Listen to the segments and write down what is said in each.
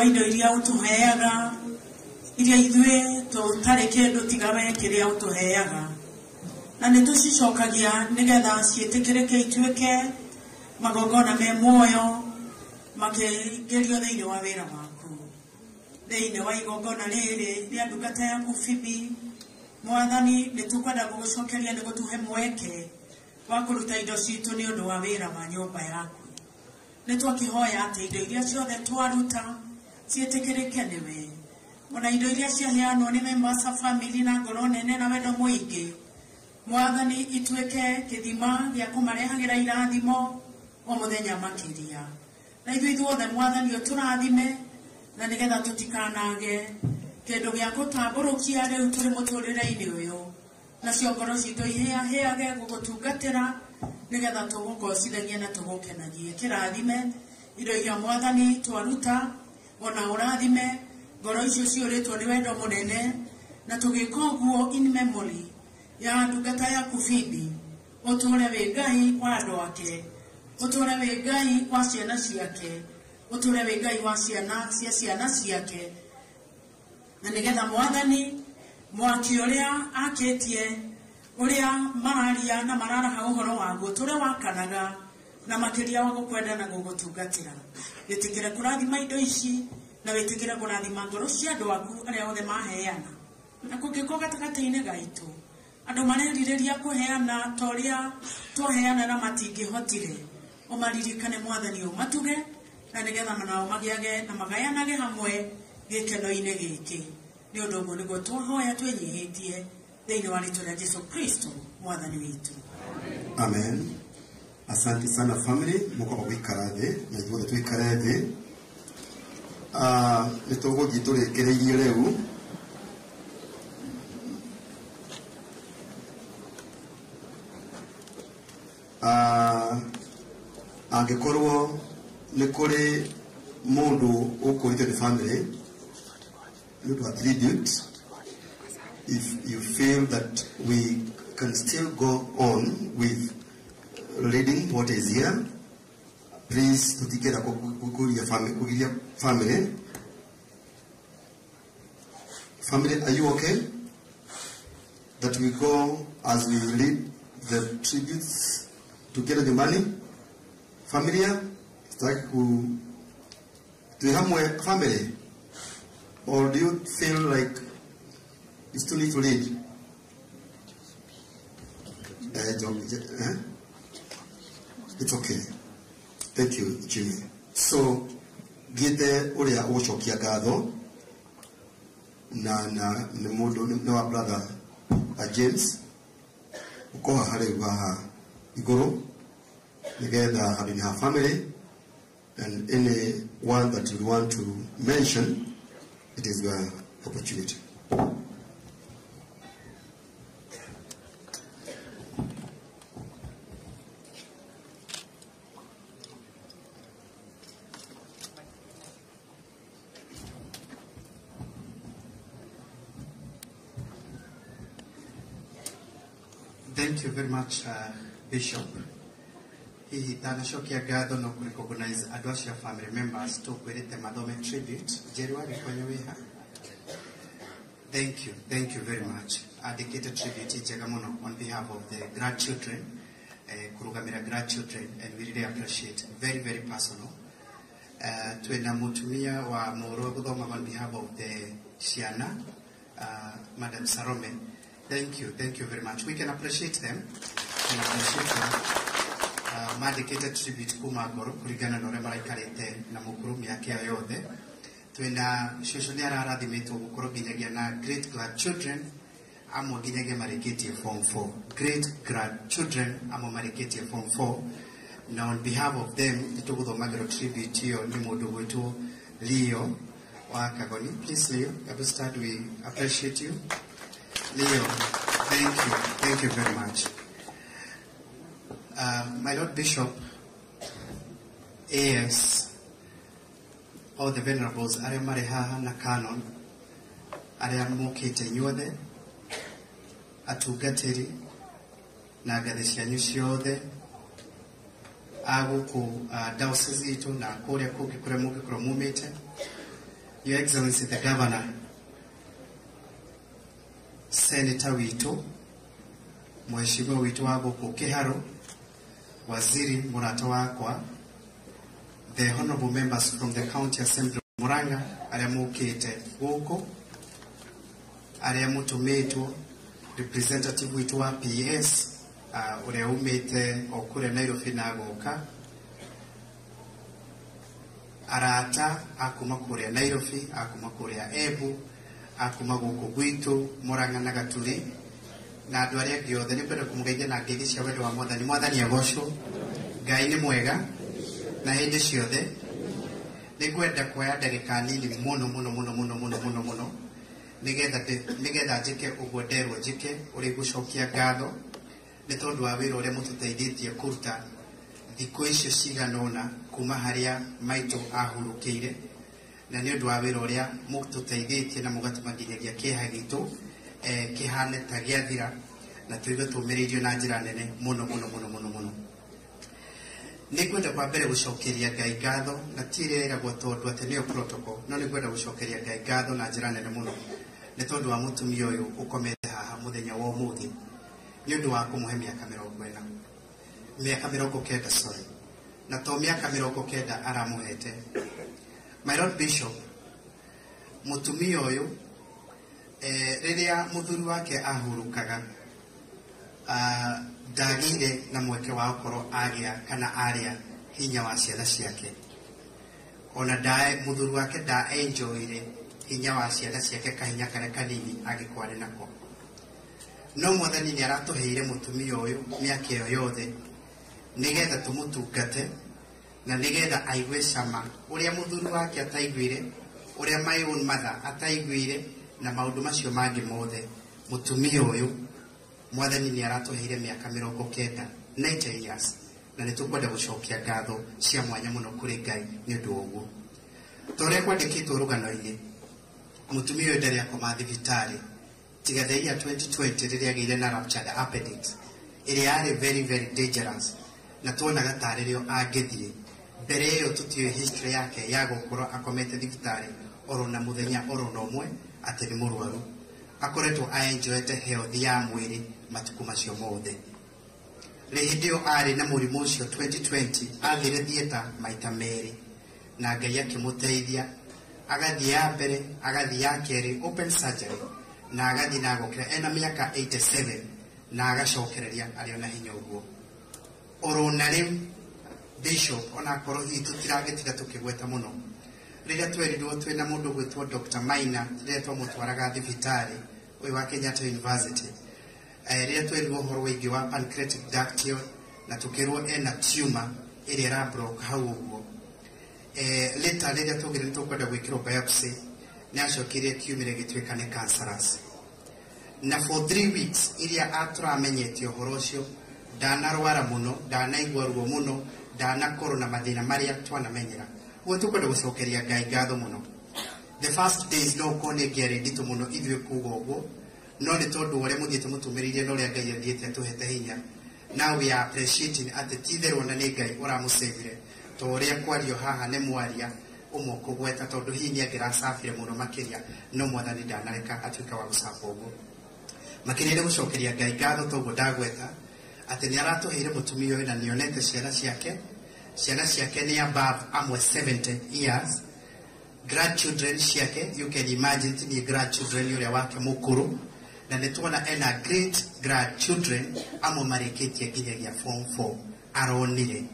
indo iria utuheaga iria ithue tutari kindu tigawe kiria utuheaga na nitucicokagia nigetha cietikirike ituike magongona me muoyo makigerio thiini wa wira waku thiini wa igongona riri ria ndungata yaku Phoebe Mwathani nitukwenda gugucokeria nigutuhe mweke wa kuruta indo citu ni undu wa wira wa nyumba yaku nitwakihoya ati indo iria ciothe twaruta cietikirike niwe ona indo iria ciaheanwo ni members of family na ngoro nene na wendo muingi Mwathani ituike kithima gia kumarehagira irathimo o muthenya makiria na ithuĩ ithuothe Mwathani uturathime na nigetha tutikanage kindu gia gutamburukia riu turi muturire-ini uyu nacio ngoro citu iheage gugutungatira nigetha tugukocithagia na tugukenagie kirathime indo iria Mwathani twaruta ona urathime ngoro icio ciuritwo ni wendo munene na tugika uguo in memory ya ndungata yaku Phoebe uture wi Ngai wa andu ake uture wi Ngai wa ciana ciake uture wi Ngai wa ciana ciake na nigetha Mwathani mwaki uria akitie uria mararia na mararaha uhoro waguo turi wakanaga na makiria wa gukwenda na gugutungatira witikire kurathima indo ici na witikire kurathima ngoro cia andu aku aria othe maheana na kungiko gatagati-ini gaitu andu marerireria kuheana toria twaheana na matingihotire umaririkane Mwathani umatuge na nigetha manao magiage na magayanage hamwe gikeno-ini giki ni undu uguo niguo twahoya twenyihitie thiini wa ritwa ria Jesu Kristo Mwathani witu. Amen. Asante sana family muko gwikara thi na ithuothe twikare thi nituguthii turikireirie riu angikorwo ni kuri mundu ukurite the family you do a tribute if you feel that we can still go on with reading what is here, please tutikira kukuria family. Family, are you okay? That we go as we read the tributes to get the money? Familia, like do you have more family? Or do you feel like you still need to read? It's okay. Thank you, Jimmy. So, gite uria ucokia ngatho na mundu ni wa brother James ukoha hari wa iguru nigetha having her family and anyone that you want to mention, it is your opportunity. Thank you very much, Bishop. He tanashokia gado no recognize adwasia family members to kwirite madome tribute. Jerwari kwenyeweha. Thank you very much. I dedicated tribute Jagamono on behalf of the grandchildren, Kurugamira grandchildren, and we really appreciate. Very, very personal. Tuenda mutumia wa Moro Budoma on behalf of the Shiana, Madam Sarome. Thank you very much. We can appreciate them. We can appreciate them. My dedicated tribute kuma goro kurigana no remara ikarete na mukuru miaka yothe. Tuenda shoshonia rara dimeto mukuru ginyagia na great grandchildren amo ginyagia mariketi form 4. Great grandchildren amo mariketi form 4. Now on behalf of them itugudo magro tribute hiyo ni mudu wetu Leo wa Kagoni. Please Leo, at start we appreciate you. Leo, thank you very much. My Lord Bishop, AS, all the venerables, Aria Mareha na Canon, Aria Mokete Nyode, Atugateri, Nagadesha Nyusiode, Aguku Dausizito, na Korea Kuki Kuremuki Kromumete, Your Excellency the Governor, Senator Wito, Mheshimiwa Wito wa Gũkũ Kĩharũ, Waziri Mũrata wakwa, the honorable members from the County Assembly of Murang'a, arĩa mũkĩte gũkũ, arĩa mũtũmĩtwo, representative witũ wa PS, ũrĩa umĩte o kũrĩa Nairobi na gũka, arata akuma kũrĩa Nairobi, akuma kũrĩa Embu, akuma gũkũ gwitũ Murang'a na Gaturi, na andũ arĩa angĩ othe nĩngwenda kũmũgeithia na ngeithi cia wendo wa Mwathani. Mwathani agocwo. Ngai nĩ mwega na hĩndĩ ciothe. Nĩngwenda kuoya ndagĩka nini mũno nĩgetha njĩke ũguo nderwo njĩke, ũrĩ gũcokia ngatho nĩ tondũ wa wĩra ũrĩa mũtũteithĩtie kũruta thikũ icio cigana ũna kuma harĩa maitũ ahurũkĩire, na nĩ ũndũ wa wĩra ũrĩa mũtũteithĩtie na mũgatũmaginyagia kĩeha gitũ kĩhane ta gĩathira, na tũigue tũmĩrĩirio na njĩra nene mũno. Nĩngwenda kwa mbere gũcokeria Ngai ngatho, na ti ĩrĩa ĩragwo tondũ atĩ nĩyo protocol, no nĩngwenda gũcokeria Ngai ngatho na njĩra nene mũno nĩ tondũ wa mũtumia ũyũ ũkomete haha mũthenya wa ũmũthĩ, nĩ ũndũ wa kũmũhe mĩaka 90 sorry, na to mĩaka 90 aramũhete. My Lord Bishop, mũtumia ũyũ rĩrĩa mũthuri wake ahurũkaga ndagĩire na mweke wa gũkorwo agĩa kana arĩa hinya wa ciana ciake, ona mũthuri wake enjoyire hinya wa ciana ciake, kahinya karĩa kanini agĩkwarĩ nako. No Mwathani nĩ aratũheire mũtumia ũyũ mĩaka ĩyo yothe nĩgetha tũmũtungate na nĩgetha aigue cama ũrĩa mũthuri wake ataiguire, ũrĩa my own mother ataiguire, na maũndũ macio mangĩ mothe. Mũtumia ũyũ Mwathani nĩ aratũheire mĩaka 90 years, na nĩtũkwenda gũcokia ngatho cia mwanya mũno kũrĩ Ngai nĩ ũndũ ũguo. Ta ũrĩa kwandĩkĩtwo rũgano-inĩ, mũtumia ũyũ ndarĩ akoma thibitarĩ tiga the year 2020 rĩrĩa agĩire na ruptured appendix ĩrĩa yarĩ very dangerous, na tuonaga tarĩrĩo angĩthiĩ. Mbere ĩyo tũtiũĩ history yake ya gũkorwo akomete thibitarĩ oro na mũthenya oro na ũmwe atĩ nĩ mũrwaru. Akoretwo aenjoyete health ya mwĩrĩ matukũ macio mothe. Hĩndĩ ĩyo arĩ na mũrimũ ũcio 2020 athire theater maita merĩ, na Ngai akĩmũteithia, agathiĩ ya mbere, agathiĩ ya kerĩ open surgery, na agathiĩ na agokĩra ena mĩaka 87 na agacokereria arĩ ona hinya ũguo. Oro na rĩu Bishop, ona korwo hihi tũtiragĩtiga tũkĩgweta mũno, rĩrĩa twerirwo twĩna mũndũ gwĩtwo Dr. Maina, rĩrĩa twamũtwaraga thibitarĩ ũyũ wa Kenyatta University, rĩrĩa twerirwo ũhoro wĩgiĩ wa pancreatic ductal, na tũkĩrwo ena tumor ĩrĩa ĩrablock hau ũguo. Later rĩrĩa tũgire nĩtũkwenda gwĩkĩrwo biopsy, nĩ acokirie kiumire gĩtuĩka nĩ cancerous, na for 3 weeks iria atũramenyete ũhoro ũcio ndanarwara mũno, ndanaigua ruo mũno, ndanakorwo na mathĩna marĩa twanamenyera. Ũguo tũkwenda gũcokeria Ngai ngatho mũno. The first days no ũkorwo nĩ ngĩarĩ nditũ mũno ithuĩ kuuga ũguo, no nĩ tondũ ũrĩa mũthiĩte mũtũmĩrĩirie na ũrĩa Ngai athiĩte atũhete hinya. Now we are appreciating atĩ ti-itherũ ona nĩ Ngai ũramũcĩvire, to ũrĩa kwario haha nĩ mwaria ũmwe kũgweta, tondũ hihi nĩ angĩracabire mũno makĩria, no Mwathani ndanareka atuĩka wa gũcaba ũguo. Makĩria nĩ gũcokeria Ngai ngatho toguo ndagweta atĩ nĩ aratũheire mũtumia ũyũ na nĩonete ciana ciake nĩ above amwe 70 years, grandchildren ciake, you can imagine ni grandchildren ũrĩa wake mũkũrũ, na nĩ tuona ena great grandchildren amwe marĩkĩtie nginyagia form 4 aronire.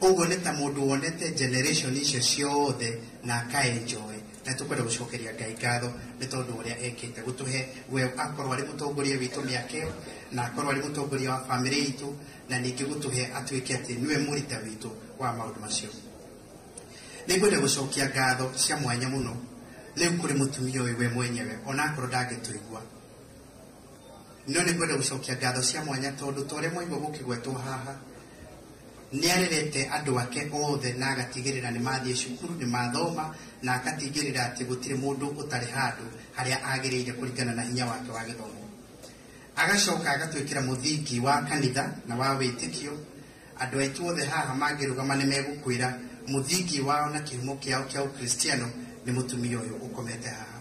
Ũguo nĩ ta mũndũ wonete generation icio ciothe na akaenjoy, na tũkwenda gũcokeria Ngai ngatho nĩ tondũ ũrĩa ekĩte gũtũhe we akorwo arĩ mũtongoria witũ mĩaka ĩyo, na akorwo arĩ mũtongoria wa family itũ, na ningĩ gũtũhe atuĩke atĩ nĩwe mũrita witũ wa maũndũ macio. Nĩngwenda gũcokia ngatho cia mwanya mũno rĩu kũrĩ mũtumia ũyũ we mwenyewe, ona akorwo ndangĩtũigua, no nĩngwenda gũcokia ngatho cia mwanya tondũ ta ũrĩa mwaigua gũkĩgwetwo haha, nĩ arerete andũ ake othe na agatigĩrĩra nĩ mathiĩ cukuru, nĩ mathoma, na agatigĩrĩra atĩ gũtirĩ mũndũ ũtarĩ handũ harĩa agĩrĩire kũringana na hinya wake wa gĩthomo. Agacoka agatwĩkĩra mũthingi wa kanitha na wa wĩtĩkio. Andũ aitũ othe haha mangĩrũgama nĩ megũkwĩra mũthingi wao na kĩhumo kĩao kĩa ũkristiano nĩ mũtumia ũyũ ũkomete haha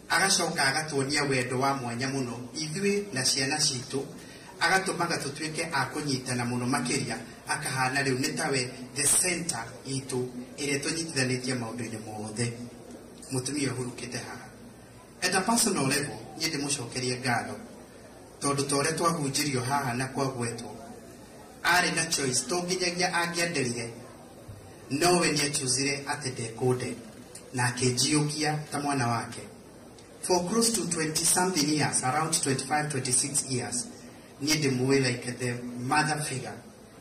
agacoka agatuonia wendo wa mwanya mũno ithuĩ na ciana citũ agatũmaga tũtuĩke a kũnyitana mũno makĩria akahana rĩu nĩ tawe the center itũ ĩrĩa tũnyitithanĩtie maũndũ-inĩ mothe mũtumia ũhurũkĩte haha at a personal level niĩ ndĩmũcokerie ngatho tondũ ta ũrĩa twahunjirio haha na kwagwetwo arĩ na choice to nginyagia angĩenderire nowe nĩachuzire atĩ ndekũnde na akĩnjiũkia ta mwana wake for close to 20 something years around 25-26 years niĩ ndĩmũĩ like the mother figure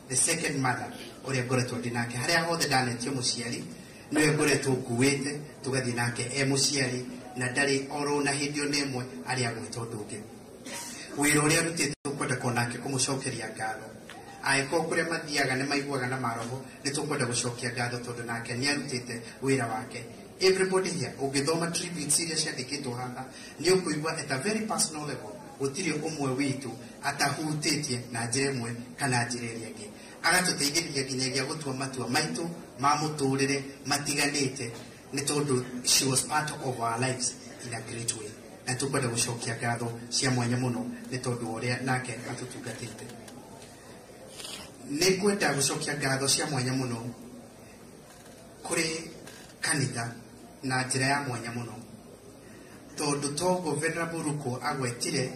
the second mother ũrĩa ngoretwo ndĩ nake harĩa hothe ndanetio mũciari nĩwe ngoretwo nguĩte tũgathiĩ nake mũciari na ndarĩ oro na hĩndĩ ona ĩmwe arĩ agwĩtwo ũndũ ũngĩ wĩra ũrĩa arutĩte tũkwenda kũnake kũmũcokeria ngatho angĩkorwo kũrĩa mathiaga nĩ maiguaga na maroho nĩ tũkwenda gũcokia ngatho tondũ nake nĩ arutĩte wĩra wake everybody here ũngĩthoma tributes iria ciandĩkĩtwo haha nĩ ũkũigua at a very personal level gũtirĩ ũmwe witũ atahutĩtie na njĩra ĩmwe kana njĩra ĩrĩa ĩngĩ agatũteithĩrĩria nginyagia gũtua matua maitũ ma mũtũrĩre matiganĩte nĩ tondũ she was part of our lives in a great way na tũkwenda gũcokia ngatho cia mwanya mũno nĩ tondũ ũrĩa nake atũtungatĩte nĩ kwenda gũcokia ngatho cia mwanya mũno kũrĩ kanitha na njĩra ya mwanya mũno tondũ togo Venerable Ruko agwetire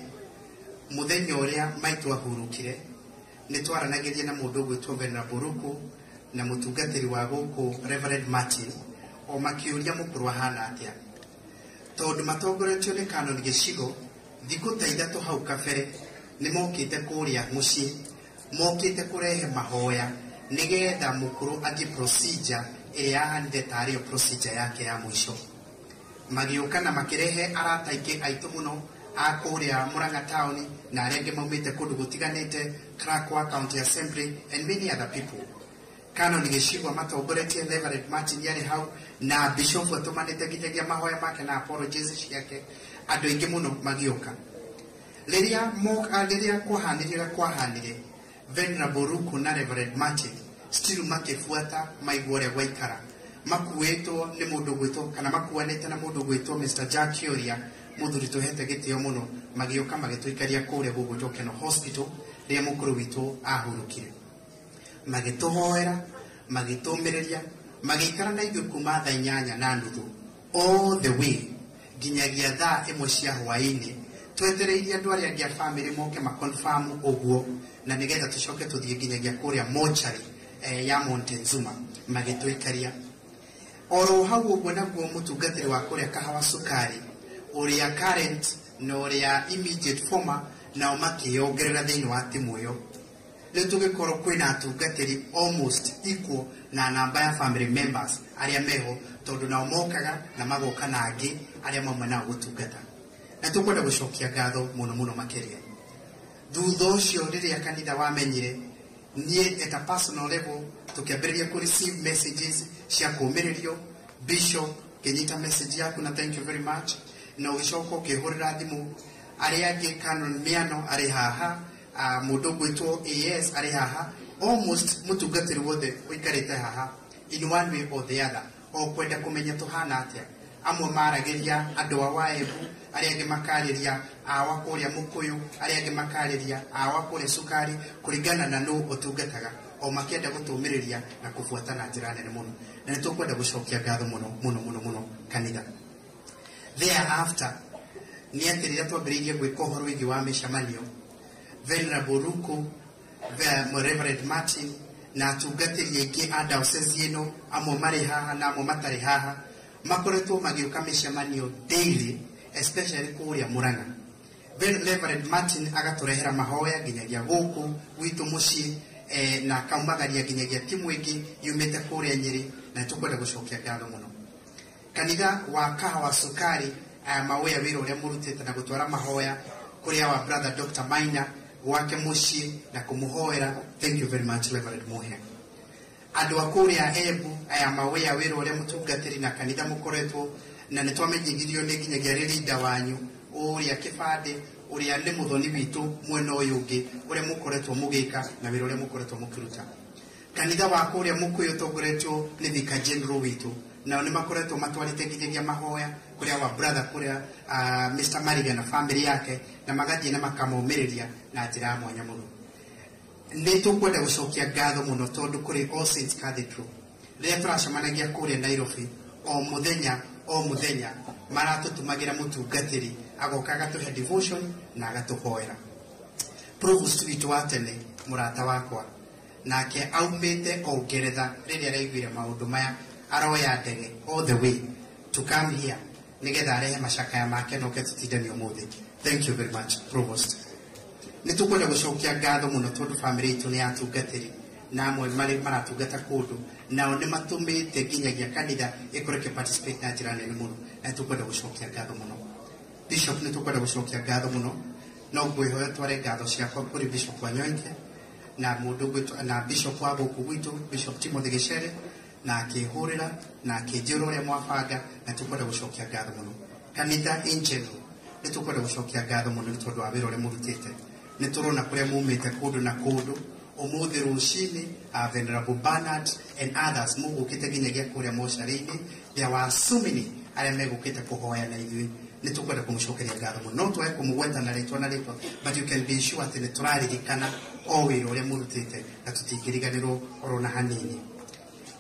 mũthenya ũrĩa maitũ ahurũkire nĩ twaranagĩria na mũndũ ũgwĩtwo Venerable Ruko na mũtungatĩri wa gũkũ Reverend Martin o makĩũria mũkũrũ ahana atĩa tondũ matongoretio nĩ Canon Gĩcigo thikũ ta ithatũ hau kabere nĩ mokĩte kũrĩa mũciĩ mokĩte kũrehe mahoya nĩgetha mũkũrũ athiĩ procedure ĩrĩa yahanire tarĩyo procedure yake ya mũico magĩũka na makĩrehe arata aingĩ aitũ mũno a kũrĩa Murang'a town na arĩa angĩ maumĩte kũndũ gũtiganĩte Krakwa County Assembly and many other people Canon Gĩcigo matongoretie Reverend Martin yarĩ hau na Bishop atũmanĩte nginyagia mahoya make na apologies ciake andũ aingĩ mũno magĩũka rĩrĩa kwahanire Venerable Ruko na Reverend Martin still makĩbuata maigua ũrĩa gwaikara makuĩtwo nĩ mũndũ gwĩtwo kana makuanĩte na mũndũ gwĩtwo Mr. Jack Kioria mũthuri tũhete gĩtĩo mũno magĩũka magĩtũikaria kũrĩa gũgwĩtwo Keno Hospital rĩrĩa mũkũrũ witũ ahurũkire magĩtũhoera magĩtũmĩrĩria magĩikara na ithuĩ kuma thaa 8:30 all the way nginyagia thaa 1 cia hwaĩ-inĩ twetereirie andũ arĩa angĩ a family moke maconfirm ũguo na nĩgetha tũcoke tũthiĩ nginyagia kũrĩa mortuary ya Montezuma magĩtũikaria oro hau ũguo naguo mũtungatĩri wa kũrĩa Kahawa Sukari ũrĩa current na ũrĩa immediate former nao makĩongerera thĩinĩ wa timu ĩyo rĩu tũgĩkorwo kwĩna atungatĩri almost equal na namba ya family members arĩa meho tondũ nao mokaga na magoka na angĩ arĩa mamwe nao gũtungata na tũkwenda gũcokia ngatho mũno mũno makĩria thutha ũcio rĩrĩa kanitha wamenyire niĩ at a personal level tũkĩambĩrĩria kũ receive messages cia kũũmĩrĩrio Bishop kĩnyita message yaku na thank you very much na ũgĩcoka ũkĩhũrĩra thimũ arĩa angĩ Canon Miano arĩ haha mũndũ gwĩtwo AS arĩ haha almost mũtungatĩri wothe ũikarĩte haha in one way or the other o kwenda kũmenya tũhana atĩa amwe maragĩria andũ a Waembu arĩa angĩ makarĩria awa kũrĩa Mũkũyũ arĩa angĩ makarĩria awa kũrĩa Sukari kũringana na nũ ũtungataga o makĩenda gũtũmĩrĩria na kũbuata na njĩra nene mũno na nĩtũkwenda gũcokia ngatho mũno kanitha thereafter nĩ atĩ rĩrĩa twambĩrĩirie gwĩka ũhoro wĩgiĩ wa mĩcemanio Venerable Ruko Reverend Martin na atungatĩri aingĩ a diocese ĩno amwe marĩ haha na amwe matarĩ haha makoretwo magĩũka mĩcemanio daily especially kũrĩa Murang'a Reverend Martin agatũrehera mahoya nginyagia gũkũ gwitũ mũciĩ na akaumagaria nginyagia timu ĩngĩ yumĩte kũrĩa Nyĩrĩ na tũkwenda gũcokia ngatho mũno kanitha wa Kahawa Sukari mawĩra wĩra ũrĩa mũrutĩte na gũtwara mahoya kũrĩa wa brother Dr. Maina gwake mũciĩ na kũmũhoera thank you very much Reverend Muhe andũ a kũrĩa Embu mawĩra wĩra ũrĩa mũtungatĩri na kanitha mũkoretwo na nĩtwamenyithirio nĩ nginyagia leader wanyu ũrĩa Kĩbande ũrĩa nĩ mũthoni witũ mwena ũyũ ũngĩ ũrĩa mũkoretwo mũgĩka na wĩra ũrĩa mũkoretwo mũkĩruta kanitha wa kũrĩa Mũkũyũ ũtongoretio nĩ Vicar General witũ na nĩ makoretwo matwarĩte nginyagia mahoya kũrĩa wa brother kũrĩa Mr. Mariga na family yake na magathiĩ na makamũmĩrĩria na njĩra ya mwanya mũno. Nĩ tũkwenda gũcokia ngatho mũno tondũ kũrĩ All Saints Cathedral rĩrĩa tũracemanagia kũrĩa Nairobi o mũthenya maratũtũmagĩra mũtungatĩri agoka agatũhe devotion na agatũhoera. Provost witũ wa tene mũrata wakwa nake aumĩte o Ngeretha rĩrĩa araiguire maũndũ maya aroya ndege all the way to come here nigetha arehe macakaya make no ketutindani ũmũthĩ. Thank you very much Provost. Nĩ tũkwenda gũcokia ngatho mũno tondũ family itũ nĩ yatungatĩri na amwe maratungata kũndũ nao nĩ matũmĩte nginyagia kanitha ĩkoreke participate na njĩra nene mũno na nĩ tũkwenda gũcokia ngatho mũno. Bishop nĩ tũkwenda gũcokia ngatho mũno no ngwĩhoya tware ngatho ciakwa kũrĩ Bishop Wanyoike na mũndũ gwĩtwo na Bishop wa gũkũ gwitũ Bishop Timothy Gichere na akĩhũrĩra na akĩnjĩra ũrĩa mwabanga na tũkwenda gũcokia ngatho mũno. Kanitha in general nĩ tũkwenda gũcokia ngatho mũno nĩ tondũ wa wĩra ũrĩa mũrutĩte. Nĩ tũrona kũrĩa mumĩte kũndũ na kũndũ ũmũthĩ rũcinĩ Venerable Bernard and others mũgũkĩte nginyagia kũrĩa mocarĩ-inĩ. There were so many arĩa megũkĩte kũhoya na ithuĩ. Nĩ tũkwenda kũmũcokeria ngatho mũno no twae kũmũgweta na rĩtwa na rĩtwa but you can be sure atĩ nĩ tũraririkana o wĩra ũrĩa mũrutĩte na tũtingĩriganĩrwo oro na hanini.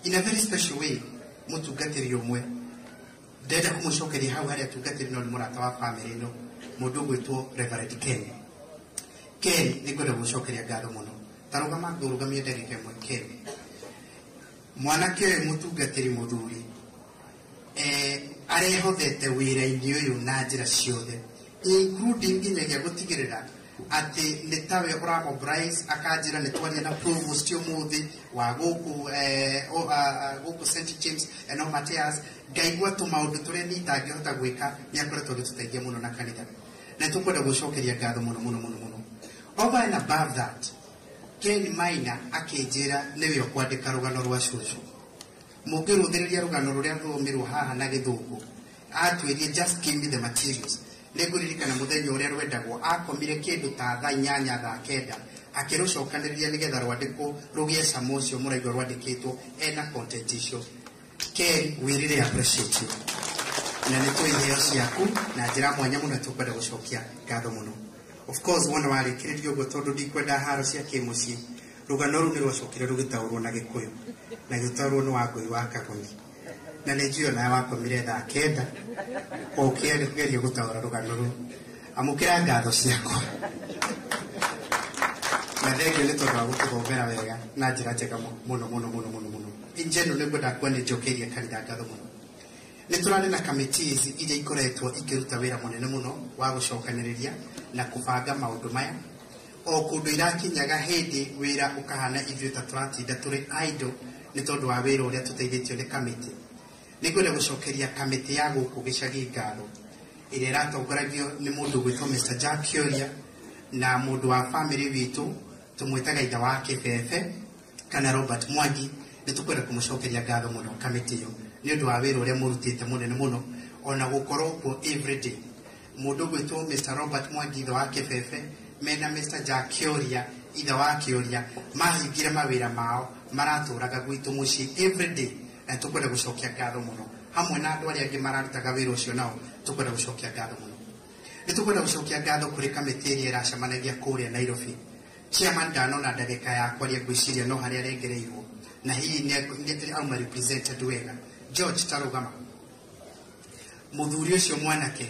In a very special way mũtungatĩri ũmwe ndenda kũmũcokeria hau harĩa tungatĩri no nĩ mũrata wa family ĩno mũndũ gwĩtwo Reverend Ken. Ken nĩ kwenda gũcokeria ngatho mũno. Tarũgama ngũrũgamie ndagĩka ĩmwe. Ken mwanake ũyũ mũtungatĩri mũthuri arehotete wĩra-inĩ ũyũ na njĩra ciothe including nginyagia gũtigĩrĩra atĩ nĩ tawe ũramobilize akanjĩra nĩ twaria na Provost ũmũthĩ wa gũkũ St. James and all Matthias ngaigua tũmaũndũ tũrĩa niĩ itangĩhota gwĩka nĩ akoretwo agĩtũteithia mũno na kanitha na tũkwenda gũcokeria ngatho mũno mũno mũno mũno. Over and above that Ken Maina akĩnjĩra nĩwe ũkwandĩka rũgano rwa cũcũ. Mũngĩrũthĩrĩria rũgano rũrĩa rũmirwo haha na Gĩthũngũ atwĩrie just give me the materials. Nĩ ngũririkana mũthenya ũrĩa rwendagwo akomire kĩndũ ta thaa 8 thaa 9 akĩrũcokanĩrĩria nĩgetha rwandĩkwo rũgĩe cama ũcio mũraigua rwandĩkĩtwo ena content icio. Ken, we really appreciate you na nĩ tũĩ iheo ciaku na njĩra mwanya mũno tũkwenda gũcokia ngatho mũno. Of course wona warĩkĩrĩria ũguo tondũ ndikwenda haro cia kĩmũciĩ rũgano rũu nĩ rwacokire rũgĩtaũrwo na Gĩkũyũ na gĩtaũrwo nĩ Wangũi wa Kagoni na nĩ njũĩ nawe wakomire thaa 9 ũkĩaria kũgeria gũtaũra rũgano rũu. Amũkĩra ngatho ciakwa na thengio nĩ tondũ wa gũtũthomera wega na njĩra njega mũno mũno mũno mũno mũno. In general nĩ ngwenda kuwa nĩ njokeria kanitha ngatho mũno. Nĩ tũrarĩ na committees iria ikoretwo ikĩruta wĩra mũnene mũno wa gũcokanĩrĩria na kũbanga maũndũ maya o kũndũ irakinyaga hĩndĩ wĩra ũkahana ithuĩ ta tũratinda tũrĩ idle nĩ tondũ wa wĩra ũrĩa tũteithĩtio nĩ kamĩtĩ. Nĩ ngwenda gũcokeria kamĩtĩ ya gũkũ gĩcagi ngatho ĩrĩa ĩratongoragio nĩ mũndũ gwĩtwo Mr. Jack Kioria na mũndũ wa family witũ tũmwĩtaga ithe wa Kĩbebe kana Robert Mwangi. Nĩ tũkwenda kũmũcokeria ngatho mũno kamĩtĩ ĩyo nĩ ũndũ wa wĩra ũrĩa mũrutĩte mũnene mũno ona gũkorwo kuo everyday. Mũndũ gwĩtwo Mr. Robert Mwangi ithe wa Kĩbebe mena Mr. Jack Kioria ithe wa Kioria mahingire mawĩra mao maratũraga gwitũ mũciĩ everyday na tũkwenda gũcokia ngatho mũno hamwe na andũ arĩa angĩ mararutaga wĩra ũcio nao tũkwenda gũcokia ngatho mũno. Nĩ tũkwenda gũcokia ngatho kũrĩ kamĩtĩ ĩrĩa ĩracemanagia kũrĩa Nairobi. Chairman ndanona ndagĩka yakwa rĩa gwĩciria no harĩa arengereirwo na hihi nĩ auma represented wega. George tarũgama. Mũthuri ũcio mwanake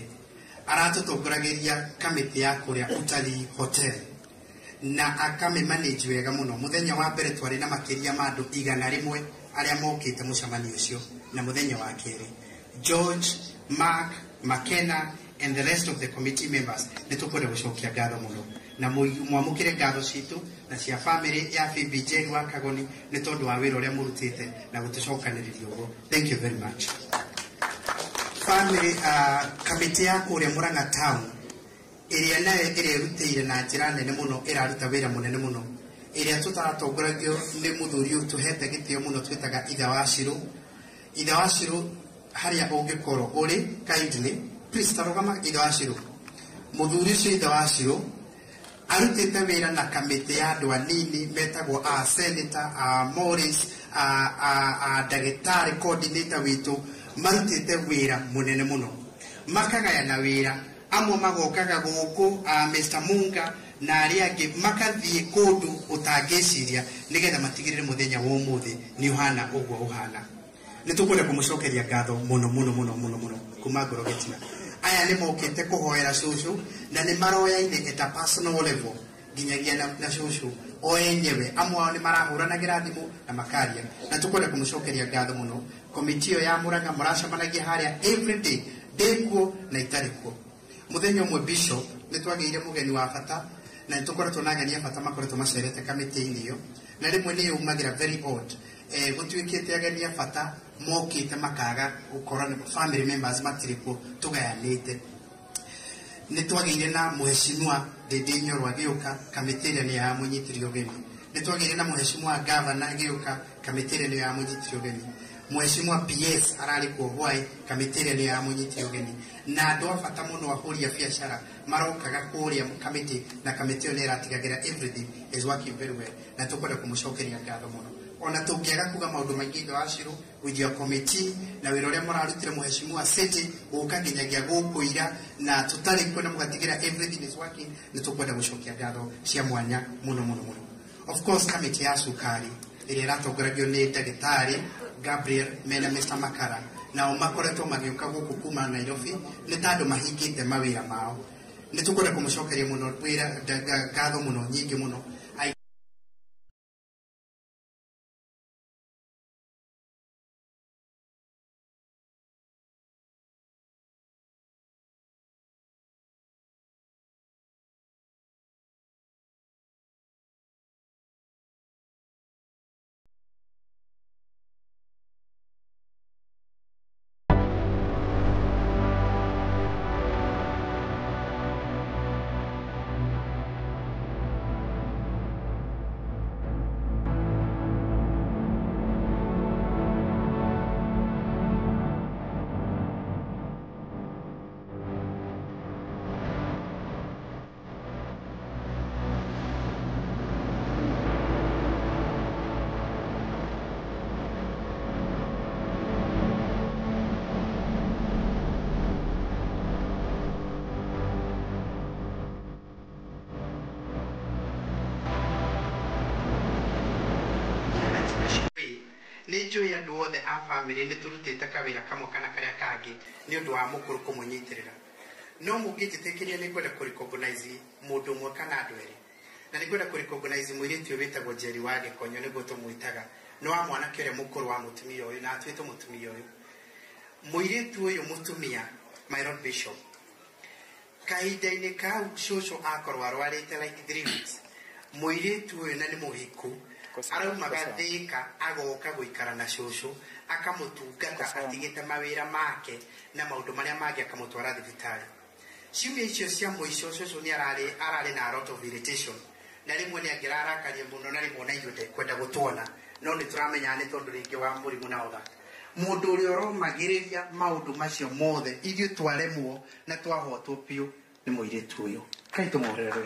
aratũtongoragĩria kamĩtĩ ya kũrĩa Utalii Hotel na akame manage wega mũno. Mũthenya wa mbere twarĩ na makĩria ma andũ 100 arĩa mokĩte mũcemanio ũcio na mũthenya wa kerĩ George, Mark, McKenna and the rest of the committee members nĩ tũkwenda gũcokia ngatho mũno na mwamũkĩre ngatho citũ na cia family ya FBJ wa Kagoni nĩ tondũ wa wĩra ũrĩa mũrutĩte na gũtũcokanĩrĩria ũguo. Thank you very much. Family kamĩtĩ ya kũrĩa Murang'a Town ĩrĩa nayo ĩrerutĩire na njĩra nene mũno ĩraruta wĩra mũnene mũno ĩrĩa tũtaratongoragio nĩ mũthuri ũyũ tũhete gĩtĩo mũno twĩtaga ithe wa Shirũ. Ithe wa Shirũ harĩa ũngĩkorwo ũrĩ kindly please tarũgama ithe wa Shirũ. Mũthuri ũcio ithe wa Shirũ arutite wira na kamite ya andu anini metagwo a senator a Morris a dagitari coordinator witu marutite wira munene muno makagaya na wira amwe magokaga guku Mr Munga na aria angi makathie kundu utangiciria nigetha matigirire muthenya wa umuthi ni uhana uguo uhana nitukwenda kumucokeria ngatho muno kuma ngoro gitina aya ni mokite kuhoera cucu na ni maroyaine at a personal level ginyagia na cucu o enyewe amwe ni marahuranagira thimu na makaria na tukwenda kumucokeria ngatho muno komitio ya Muranga muracemanagia haria every day dekuo na itarikuo muthenya umwe bishop nitwageire mugeni wa bata na nitukoretwo na ageni a bata makoretwo macerete kamiti-ini iyo na rimwe ni umagira very odd gutwikite ageni a bata mokite makaga gukorana family members matirikuo tugayanite nitwageire na muheshimiwa Ndindi Rwagiuka kamiti-ini ya munyitiri ogeni nitwageire na muheshimiwa governor Giuka kamiti-ini ya munyitiri ogeni Mheshimiwa PS aralikuo hwai kamiti-ini ya munyitiri ogeni na andu a bata muno ahuri a biashara marokaga kuria kamiti na kamiti yo neratigagira everything is working very well na tukwenda kumucokeria ngatho muno ona tungiaga kuga maundu maingi Washiru with your committee na wira uria murarutire muheshimiwa city guka nginyagia gukuira na tutari kwenda mugatigira everything is working ni tukwenda gucokia ngatho cia mwanya muno of course kamiti ya sukari iria ratongoragio ni Dagitari Gabriel mena Mr Makara na makoretwo magiuka guku kuma Nairobi ni tandu mahingite mawira mao ni tukwenda kumucokeria muno wira ngatho muno nyingi muno Nijo ya ndo the family ni turutite kawira kamwe kana karia kangi ni undu wa mukuru kumunyitirira no mugijitekeria ni kwenda kurecognize mundu mwe kana andu eri na ni kwenda kurecognize mwiritu witagwo Jerry wage konyo ni guto mwitaga no wa mwana kire mukuru wa mutumia uyu na atwite mutumia uyu mwiritu uyu mutumia my lord bishop kaida-ini kau shosho akorwa arwarite like 3 weeks mwiritu uyu na ni muhiku araumaga agoka guikara na shosho akamutungata atigite mawira make na maundu maria mangi akamutwara thibitari ciumia icio cia mwisho shosho ni arari na a lot of irritation na rimwe ni angirarakaria muno na rimwe na inyude kwenda gutwona no ni turamenya ni tondu ringi wa murimu na otha mundu uri oromagiriria maundu macio mothe ithuĩ twaremwo na twahotwo piu ni muiritu uyu kai tumurere.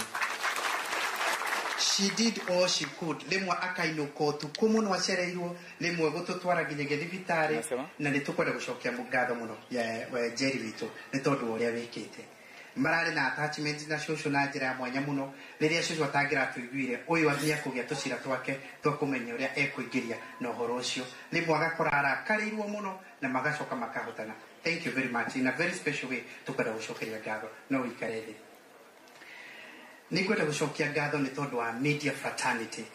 She did all she could. Lemwe akainuka utuku muno acereirwo lemwe gututwara nginyagia thibitari na nitukwenda gucokia ngatho muno ya Jerry witu ni tondu uria wikite marari na attachment na shosho na njira mwanya muno riria shosho atangira tuiguire uyu athia kugia tucira twake twakumenya uria ekuingiria na uhoro ucio lemwe agakora arakarirwo muno na magacoka makahotana. Thank you very much in a very special way tukwenda gucokeria ngatho no ikare thi nikwenda gucokia ngatho ni tondu wa media fraternity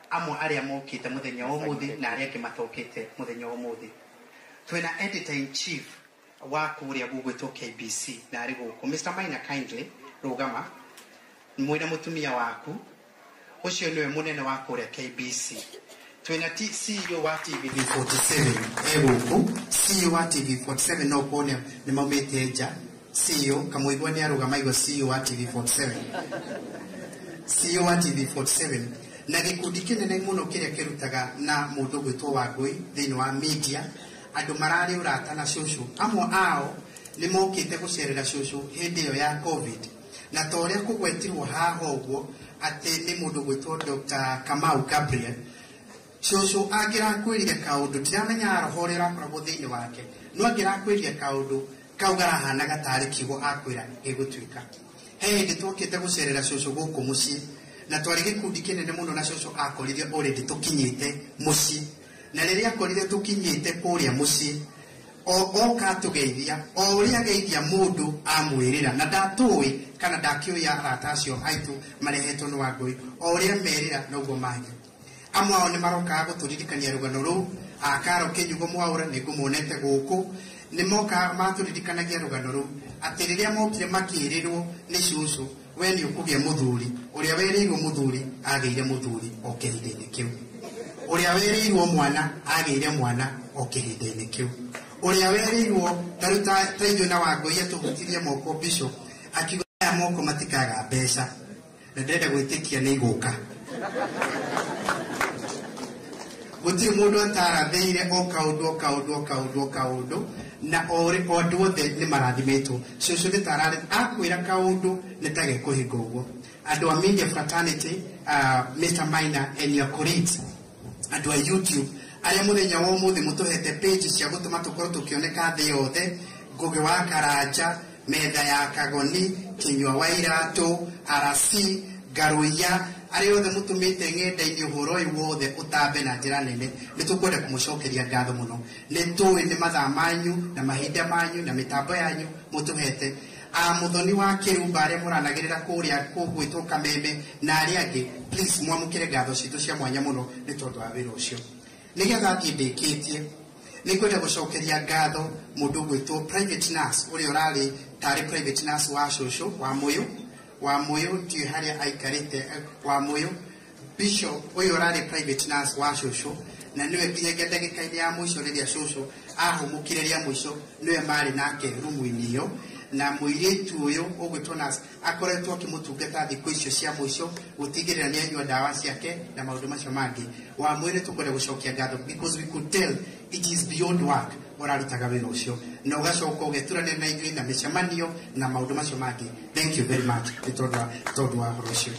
amwe aria mokite muthenya wa umuthi na aria angi matokite muthenya wa umuthi. Twina editor in chief wa kuria gugwitwo KBC na ari guku Mr Maina kindly rugama mwire mutumia waku ucio niwe munene wa kuria KBC. Twina CEO wa TV47 eguku CEO wa TV47 no kuone ni maumite nja CEO kamwigwa ni arugama igwa CEO wa TV47 CEO wa TV47 na gikundi kinene muno kiria kirutaga na mundu gwitwo Wangui thini wa media andu marari urata na shosho amwe ao ni mokite gucerera shosho hindi yo ya covid na toria kugwetirwo haha uguo ati ni mundu gwitwo Dr. Kamau Gabriel shosho agira kwirire kaundu tiramenya roho ria rakoragwo thiini wake no agira kwirire kaundu kaugara hana gatari kigo akwira gigutwika hindi twokite gucerera shosho guku mucii na twari gikundi kinene muno na shosho akorire already tukinyite mucii na riria akorire tukinyite kuria mucii oka tugeithia oria geithia mundu amwirira na ndatui kana ndakioya aratacio aitu marehetwo no Wangui oria merira noguo mage amwao ni maroka guturirikania rugano ru akaro Kinyugo Mwaura nigumonete guku ni moka maturirikanagia rugano ru ati riria mokire makirirwo ni shushu we ni ukugia muthuri uria werirwo muthuri ageire muthuri okehinde kiu uria werirwo mwana ageire mwana okehinde kiu uria werirwo taruta taiyo na Wangui atubutirie moko bishop akigoya moko matikaga mbeca na ndenda gwitikia ni guka gutiri mundu ataratheire kaundu na ore ondu othe ni marathimetwo shushu ni tarare akwira kaundu ni tage kuhinga uguo andu a media fraternity Mr. Maina and your colleagues andu a YouTube aria muthenya wa umuthi mutuhete page cia gutuma tukorwo tukioneka thi yothe Ngugi wa Karanja metha ya Kagoni Kinyua wa Iratu RC Garuya ari othe mutumite ng'enda-ini uhoro wothe utambe na njira nene nitukwenda kumucokeria ngatho muno nitui ni mathaa manyu na mahinda manyu na mitambo yanyu mutuhete muthoni wa Kirumba aria muranagirira kuria kugwitwo Kameme na aria angi please mwamukire ngatho citu cia mwanya muno ni tondu wa wira ucio nigetha thiindikitie nikwenda gucokeria ngatho mundu gwitwo private nurse uria urari tari private nurse wa shosho wa moyo ndio haria aikarite wa moyo bishop uyu urari private nurse wa shosho na niwe kinyagia ndagika-ini ya mwisho riria shosho ahumukireria mwisho niwe mari nake rumu-ini iyo na muiritu uyu ugwitwo nurse akoretwo akimutungata thiku icio cia mwisho gutigirira ni anyua dawa ciake na maundu macio mangi wa mwire tukwenda gucokia ngatho because we could tell it is beyond work wararutaga wira ucio na ugacoka ugeturania na ithuĩ na micemanio na maundu macio mangi thank you very much tondu wa horo ucio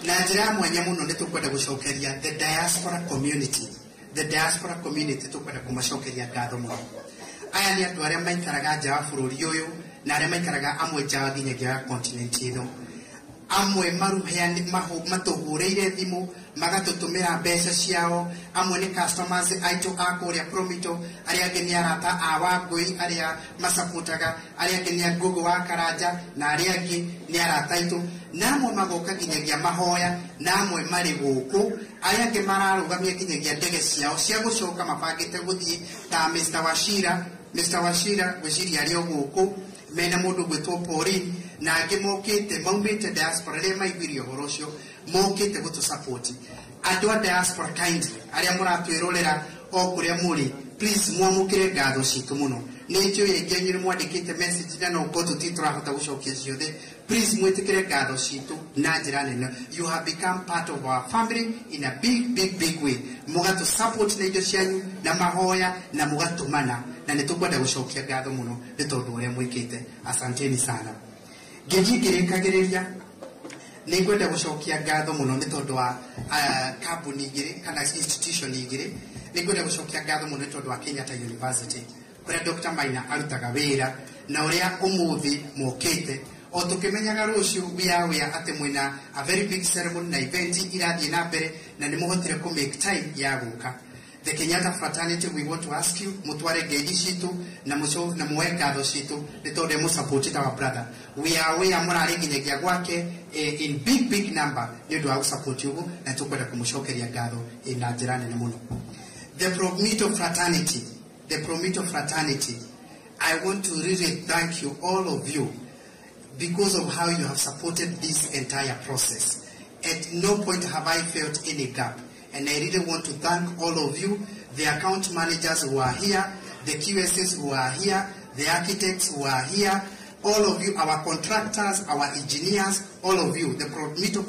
na njira mwanya muno ni tukwenda gucokeria the diaspora community tukwenda kumacokeria ngatho muno aya ni andu aria maikaraga nja wa bururi uyu na aria maikaraga amwe nja nginyagia continent ino amwe maruheani matuhureire thimu magatutumira mbeca ciao amwe ni customers aitu akuria Promito aria angi ni arata a Wangui aria masaputaga aria angi ni Ngugi wa Karanja na aria angi ni arata aitu na amwe magoka nginyagia mahoya na amwe mari guku aria angi mararugamia nginyagia ndege ciao cia gucoka mabangite guthii ta Mr. Washira gwiciria aria guku mena mundu gwitwo Pauline na angi mokite maumite diaspora ria maiguirio horo ucio mokite gutu support andu a diaspora kindly aria muratwirorera o kuria muri please mwamukire ngatho citu muno ni njui ingi nyiri mwandikite message na no gotu titurahota gucokia ciothe please mwitikire ngatho citu na njira nene you have become part of our family in a big way mugatu support na indo cianyu na mahoya na mugatumana na nitukwenda gucokia ngatho muno ni tondu uria mwikite asanteni sana ngirikagiriria ni kwenda gucokia ngatho muno ni tondu wa kambuni igiri kana institution igiri ni kwenda gucokia ngatho muno ni tondu wa Kenyatta University kuria Dr. Maina arutaga wira na uria umuthi mokite o tukimenyaga rucio wia ati mwina a very big ceremony na event irathie na mbere na ni muhotire ku make time ya guka the Kenyatta fraternity we want to ask you mutware ngeidi citu na muwe ngatho citu ni tondu mu support our brother we are murari nginyagia gwake in big number ni ndu wa support yugo na tukwenda kumucokeria ngatho na njira nene muno the Promito fraternity I want to really thank you all of you because of how you have supported this entire process. At no point have I felt any gap. And I really want to thank all of you, the account managers who are here, the QSs who are here, the architects who are here, all of you, our contractors, our engineers, all of you, the Promito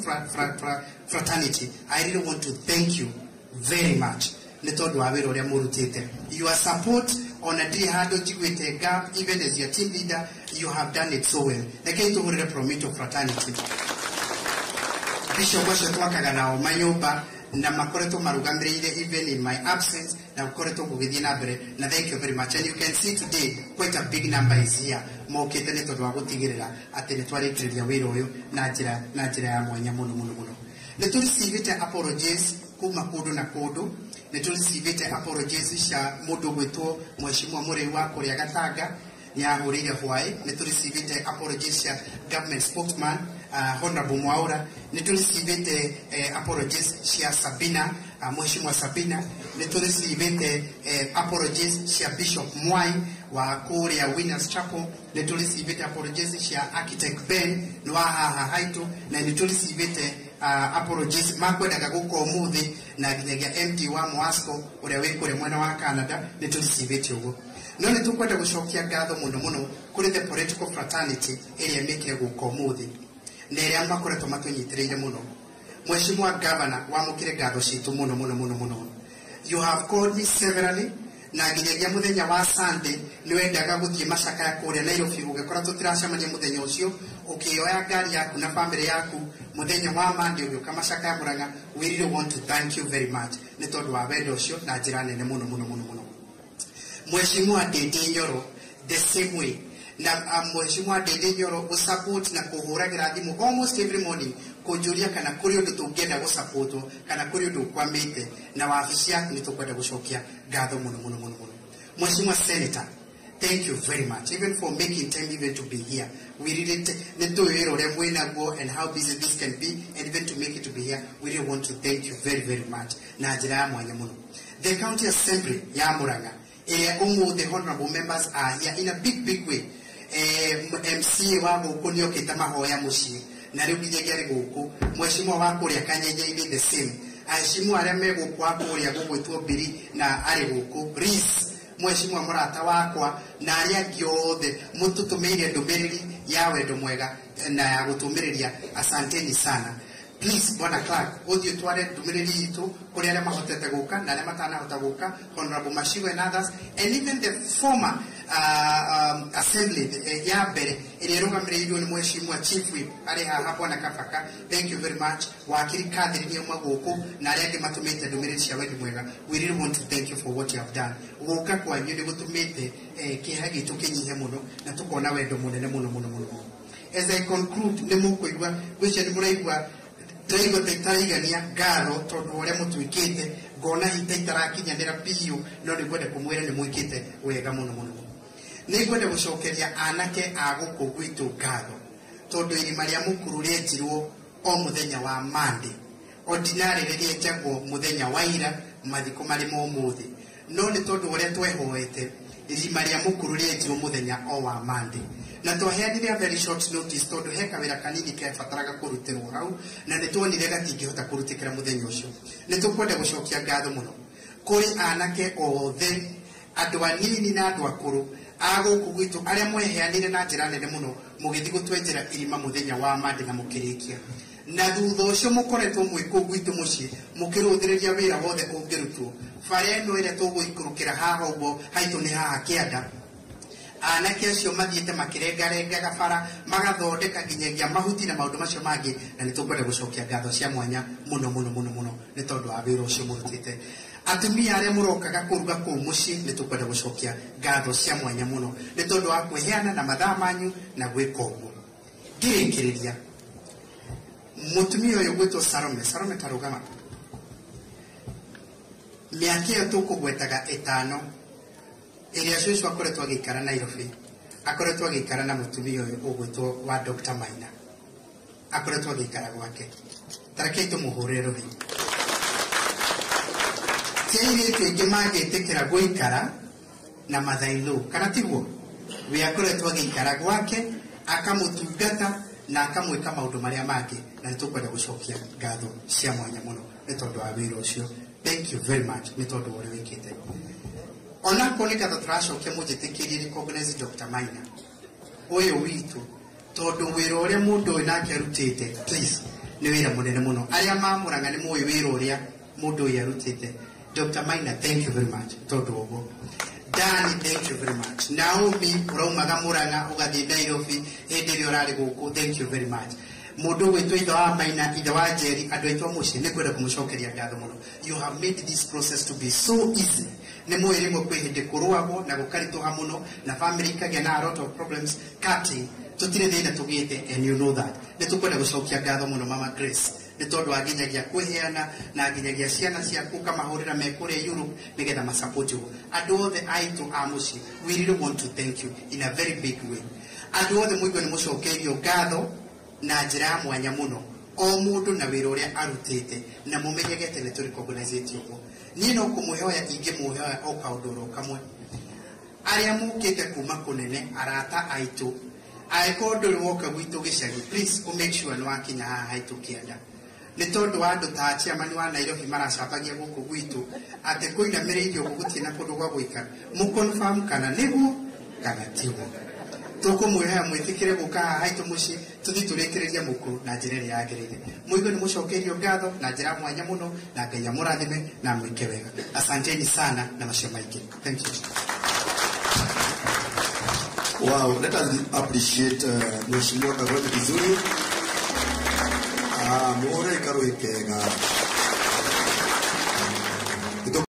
fraternity. I really want to thank you very much. Your support on a day hard with a gap, even as your team leader, you have done it so well. The case to the Promito fraternity. Bishop was talking now, Mayoba, Namakoreto Marugandre, even in my absence, Namakoreto Guginabre. Now thank you very much. And you can see today, quite a big number is here. More Keteneto Wagotigera, at the Netwari Triviaweroyo, Najira, Moyamuno. The two civil apologies. Kuma kodo na kodo netulisivete apologies sha modo wetu mheshimiwa Mure wako ya Gataga ya Hurira Huai netulisivete apologies sha government spokesman Honorable Mwaura netulisivete apologies sha Sabina mheshimiwa Sabina netulisivete apologies sha Bishop Mwai wa Korea Winners Chapel netulisivete apologies sha Architect Ben Nwaha Haito na netulisivete apologies makwenda gaguko muthi na ginyagia MD wa Mwasco uria wikure mwena wa Canada netulisivete ugo no nitukwenda gucokia ngatho muno kuri the political fraternity area meke guko muthi na ria makoretwo matunyitireire muno mheshimiwa governor wa mukire ngatho citu muno you have called me severally na ginyagia muthenya wa Sunday niwendaga guthie macaka ya kuria Nairobi ugekora tutiracamania muthenya ucio ukioya ngari yaku na family yaku muthenya wa Monday ugioka macaka ya Murang'a. We really want to thank you very much ni tondu wa wendo ucio na njira nene muno mheshimiwa Ndindi Nyoro the same way na mheshimiwa Ndindi Nyoro support na kuhuragira thimu almost every morning kujuria kana kuri undu tungenda gusupport kana kuri undu kwamite na waafisi yaku ni tukwenda gucokia ngatho muno mheshimiwa senator. Thank you very much, even for making time even to be here. We really and how busy this can be, and even to make it to be here, we really want to thank you very much. The county assembly, Yamuranga, the honorable members are here in a big way. MC wabo kunyo kitamaho ya mushi, na rugijegere guku, mheshimiwa wako ya Kanyenye the same. Mheshimiwa aremego kwa ya gugwitwo Biri na ari guku, Reese mheshimiwa murata wakwa na aria giothe mututumirie ndumiriri ya wendo mwega na ya gutumiriria. Asanteni sana. Please bwana Clark uthio tware ndumiriri itu kuri aria mahotete guka na aria matanahota guka, Honorable Mashigo and others, and even the former assembly ya mbere irirugamiriirwo ni mheshimiwa Chief Whip ari haha bwana Kabaka. Thank you very much. Wakiri kathiriria mwaguku na aria angi matumite ndumiriri cia wendo mwega. We really want to thank you for what you have done. Guka kwanyu ni gutumite kiha gitu kinyihe muno na tukona wendo munene muno. As I conclude, ni mukuigwa gwicia ni muraigwa Taigo taigania ngaro tondu uria mutuikite ngona hita itarakinyanira biu no ni kwenda kumwira ni mwikite wega muno. Ni kwenda gucokeria anake aguku gwitu ngatho tondu irima ria mukuru rietirwo o muthenya wa Monday, ordinary rietagwo muthenya wa ira mathiko mari momuthi, no ni tondu uria twehoete irima ria mukuru rietirwo muthenya o wa Monday na twaheanire very short notice tondu heka wira kanini ke fataraga kurutirwo hau na nitwonire gatingihota kurutikira muthenya ucio. Nitukwenda gucokia ngatho muno kuri anake othe andu anini na andu akuru aguku gwitu aria mweheanire na njira nene muno mugithi gutwenjera irima muthenya wa Monday na mukirikia na thutha ucio mukoretwo mwiku gwitu mucii mukiruthiriria wira wothe ungirutwo bara ino iria tuguikurukira haha uguo haitu ni haha kianda. Anake acio mathiete makirengarenga gabara magathondeka nginyagia mahuti na maundu macio mangi na nitukwenda gucokia ngatho cia mwanya muno ni tondu wa wira ucio murutite. Atumia aria murokaga kuruga ku mucii nitukwenda gucokia ngatho cia mwanya muno ni tondu wa kweheana na mathaa manyu na gwika uguo. Ngirikiriria mutumia uyu gwitwo Salome tarugama miaka iyo tukugwetaga 5 iria Joshua akoretwo agikara Nairobi, akoretwo agikara na mutumia uyu ugwitwo wa Dr. Maina, akoretwo agikara gwake. Tareke tumuhurire ruhi tiiri twingi magitikira guikara na mathailu kana tiguo we akoretwo agikara gwake akamutungata na akamwika maundu maria mangi na nitukwenda gucokia ngatho cia mwanya muno ni tondu wa wira ucio. Thank you very much ni tondu wa wikite ona konika tutracokia mujitikirie recognize Dr. Maina uyu witu tondu wira uria mundu nake arutite please ni wira munene muno aria mamuranga ni muyu wira uria mundu uyu arutite. Dr. Maina, thank you very much tondu uguo Danny, thank you very much. Naomi, Raumaga Muranga, Ugadi Nairobi, Ederi Orari Goko, thank you very much. Modo wetu idawa maina idawa jeri adwetu mushi nekwenda kumushokeria ngatho muno. You have made this process to be so easy. Nemo erimo kwehinde kuruago na gukarituha muno na family kage na a lot of problems cutting tutire thina tugite, and you know that. Netukwenda gushokia ngatho muno Mama Grace. Nitondo aginyagia kweheana na aginyagia ciana ciaku kamahurira mekure Europe nigetha masupport you. Andu othe aitu a mushi, we really want to thank you in a very big way. Andu othe muigwe ni mushokerio ngatho na njira ya mwanya muno o mundu na wira uria arutite na mumenyegete ni turi organization uko ni no kumuhoya inge muhoya o kaundoro kamwe aria mukite kuma kunene arata aitu aikondo woka gwitu gicagi, please make sure no akinya haha aitu kienda ni tondu wa andu ta chairman wa Nairobi maracabagia guku gwitu ate kuina meririo gugutie na kundu gwa guikara mu confirm kana niguo kana tigo tukumwiha mwitikire guka haitu muci tuthi turekereria muku na njira ya agirire muigo ni mucokerio ngatho na njira mwanya muno na Ngai amurathime na mwike wega. Asanteni sana na macio maingi. Thank you. Wow, let us appreciate Mheshimiwa Kagoti vizuri. Muhore ikaruhikega.